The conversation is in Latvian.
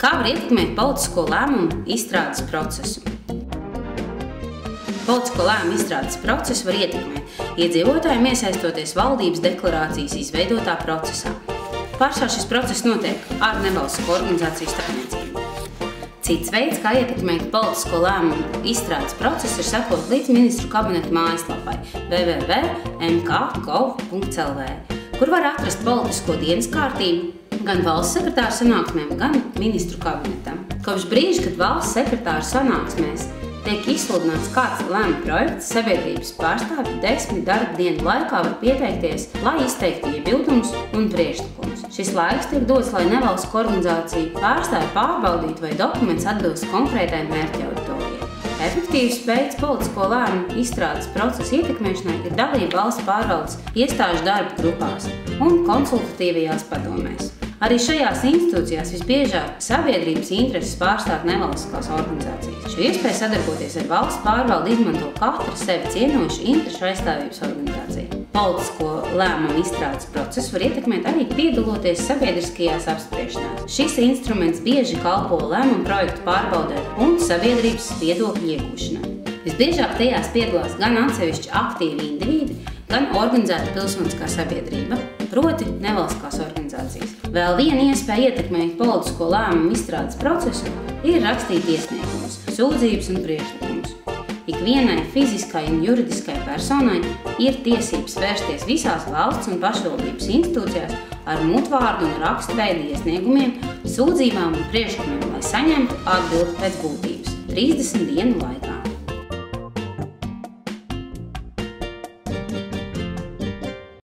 Kā var ietekmēt politisko lēmumu izstrādes procesu? Politisko lēmumu izstrādes procesu var ietekmēt iedzīvotājiem iesaistoties valdības deklarācijas izveidotā procesā. Pārsvarā šis process notiek ar nevalstisko organizāciju starpniecību. Cits veids, kā ietekmēt politisko lēmumu izstrādes procesu, ir sekot līdz ministru kabineta mājaslapai www.mk.gov.lv, kur var atrast politisko dienas kārtību gan valsts sekretāra sanāksmēm, gan ministru kabinetam. Kopš brīža, kad valsts sekretāra sanāksmēs tiek izsludināts kāds lēmuma projekts, sabiedrības pārstāvji 10 darba dienu laikā var pieteikties, lai izteiktu iebildumus un priekšlikumus. Šis laiks tiek dots, lai nevalstisko organizāciju pārstāvji pārbaudītu, vai dokuments atbilst konkrētai mērķa auditorijai. Efektīvs veids politisko lēmumu izstrādes procesu ietekmēšanai ir dalība valsts pārvaldes iestāžu darba grupās un konsultatīvajās padomēs. Arī šajās institūcijās visbiežāk sabiedrības intereses pārstāv nevalstiskās organizācijas. Šo iespēju sadarboties ar valsts pārvaldi izmanto katra sevi cienoša interešu aizstāvības organizācija. Politisko lēmumu izstrādes procesu var ietekmēt arī piedaloties sabiedriskajās apspriešanās. Šis instruments bieži kalpo lēmumu projektu pārbaudē un sabiedrības viedokļu iegūšanai. Visbiežāk tajās piedalās gan atsevišķi aktīvi indivīdi, gan organizēta pilsoniskā sabiedrība, proti nevalstiskās organizācijas. Vēl viena iespēja ietekmēt politisko lēmumu izstrādes procesu ir rakstīt iesniegumus, sūdzības un priekšlikumus. Ikvienai fiziskai un juridiskai personai ir tiesības vērsties visās valsts un pašvaldības institūcijās ar mutvārdu un rakstveidu iesniegumiem, sūdzībām un priekšlikumiem, lai saņemtu atbildi pēc būtības 30 dienu laikā.